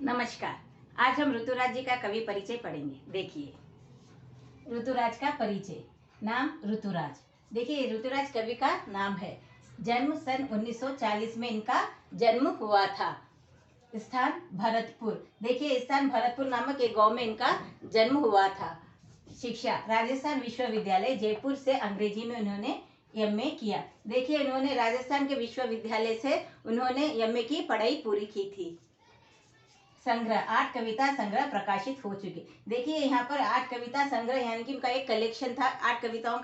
नमस्कार। आज हम ऋतुराज जी का कवि परिचय पढ़ेंगे। देखिए, ऋतुराज का परिचय। नाम ऋतुराज। देखिए, ऋतुराज कवि का नाम है। जन्म सन 1940 में इनका जन्म हुआ था। स्थान भरतपुर। देखिए, स्थान भरतपुर नामक एक गांव में इनका जन्म हुआ था। शिक्षा राजस्थान विश्वविद्यालय जयपुर से अंग्रेजी में उन्होंने एमए किया। देखिए, उन्होंने राजस्थान के विश्वविद्यालय से उन्होंने एमए की पढ़ाई पूरी की थी। संग्रह 8 कविता संग्रह प्रकाशित हो चुके। देखिए, यहाँ पर 8 कविता संग्रह यानी कि उनका एक कलेक्शन था। 8 कविताओं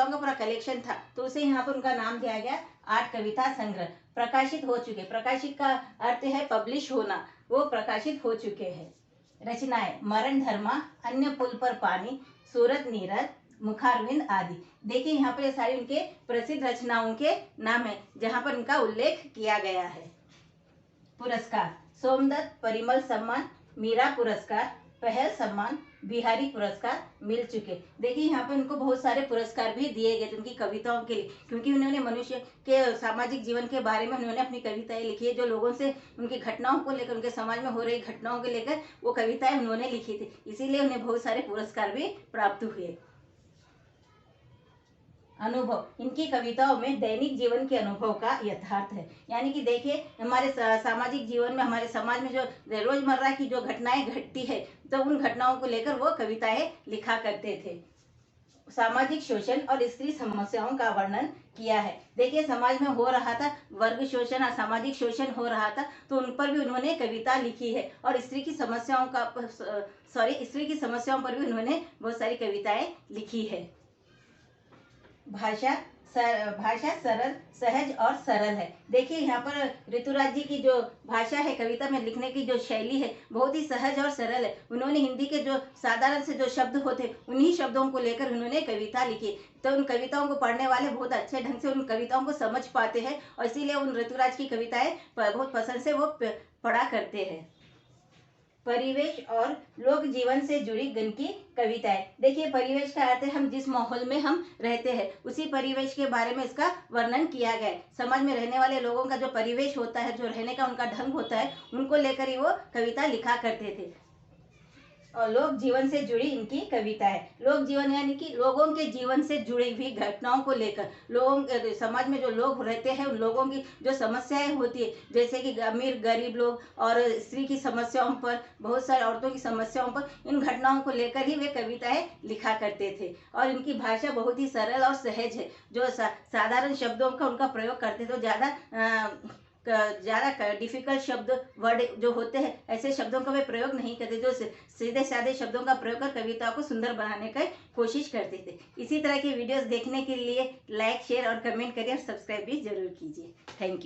का पूरा कलेक्शन था, तो उसे यहाँ पर उनका नाम दिया गया 8 कविता संग्रह। प्रकाशित हो चुके। प्रकाशित का अर्थ है पब्लिश होना, वो प्रकाशित हो चुके हैं। रचनाएं मरण धर्मा, अन्य पुल पर पानी, सूरत नीरद, मुखारविंद आदि। देखिए, यहाँ पर ये सारी उनके प्रसिद्ध रचनाओं के नाम है जहाँ पर उनका उल्लेख किया गया है। पुरस्कार सोमदत्त परिमल सम्मान, मीरा पुरस्कार, पहल सम्मान, बिहारी पुरस्कार मिल चुके। देखिए, यहाँ पर उनको बहुत सारे पुरस्कार भी दिए गए उनकी कविताओं के लिए, क्योंकि उन्होंने मनुष्य के सामाजिक जीवन के बारे में उन्होंने अपनी कविताएं लिखी है। जो लोगों से उनकी घटनाओं को लेकर, उनके समाज में हो रही घटनाओं को लेकर वो कविताएं उन्होंने लिखी थी, इसीलिए उन्हें बहुत सारे पुरस्कार भी प्राप्त हुए। अनुभव इनकी कविताओं में दैनिक जीवन के अनुभव का यथार्थ है। यानी कि देखिए, हमारे सामाजिक जीवन में, हमारे समाज में जो रोजमर्रा की जो घटनाएं घटती है, तो उन घटनाओं को लेकर वो कविताएं लिखा करते थे। सामाजिक शोषण और स्त्री समस्याओं का वर्णन किया है। देखिए, समाज में हो रहा था वर्ग शोषण और सामाजिक शोषण हो रहा था, तो उन पर भी उन्होंने कविता लिखी है। और स्त्री की समस्याओं पर भी उन्होंने बहुत सारी कविताएं लिखी है। भाषा सरल, सहज और सरल है। देखिए, यहाँ पर ऋतुराज जी की जो भाषा है, कविता में लिखने की जो शैली है, बहुत ही सहज और सरल है। उन्होंने हिंदी के जो साधारण से जो शब्द होते, उन्हीं शब्दों को लेकर उन्होंने कविता लिखी, तो उन कविताओं को पढ़ने वाले बहुत अच्छे ढंग से उन कविताओं को समझ पाते हैं, और इसीलिए उन ऋतुराज की कविताएं बहुत पसंद से वो पढ़ा करते हैं। परिवेश और लोक जीवन से जुड़ी गण की कविताएं। देखिए, परिवेश का अर्थ है हम जिस माहौल में हम रहते हैं, उसी परिवेश के बारे में इसका वर्णन किया गया है। समाज में रहने वाले लोगों का जो परिवेश होता है, जो रहने का उनका ढंग होता है, उनको लेकर ही वो कविता लिखा करते थे। और लोक जीवन से जुड़ी इनकी कविता है। लोक जीवन यानी कि लोगों के जीवन से जुड़ी हुई घटनाओं को लेकर, लोगों समाज में जो लोग रहते हैं, उन लोगों की जो समस्याएं होती है, जैसे कि अमीर गरीब लोग और स्त्री की समस्याओं पर, बहुत सारी औरतों की समस्याओं पर, इन घटनाओं को लेकर ही वे कविताएं लिखा करते थे। और इनकी भाषा बहुत ही सरल और सहज है। जो साधारण शब्दों का उनका प्रयोग करते थे, ज़्यादा डिफिकल्ट शब्द वर्ड जो होते हैं, ऐसे शब्दों का वे प्रयोग नहीं करते, जो सीधे साधे शब्दों का प्रयोग कर कविता को सुंदर बनाने की कोशिश करते थे। इसी तरह की वीडियोस देखने के लिए लाइक, शेयर और कमेंट करिए और सब्सक्राइब भी जरूर कीजिए। Thank you.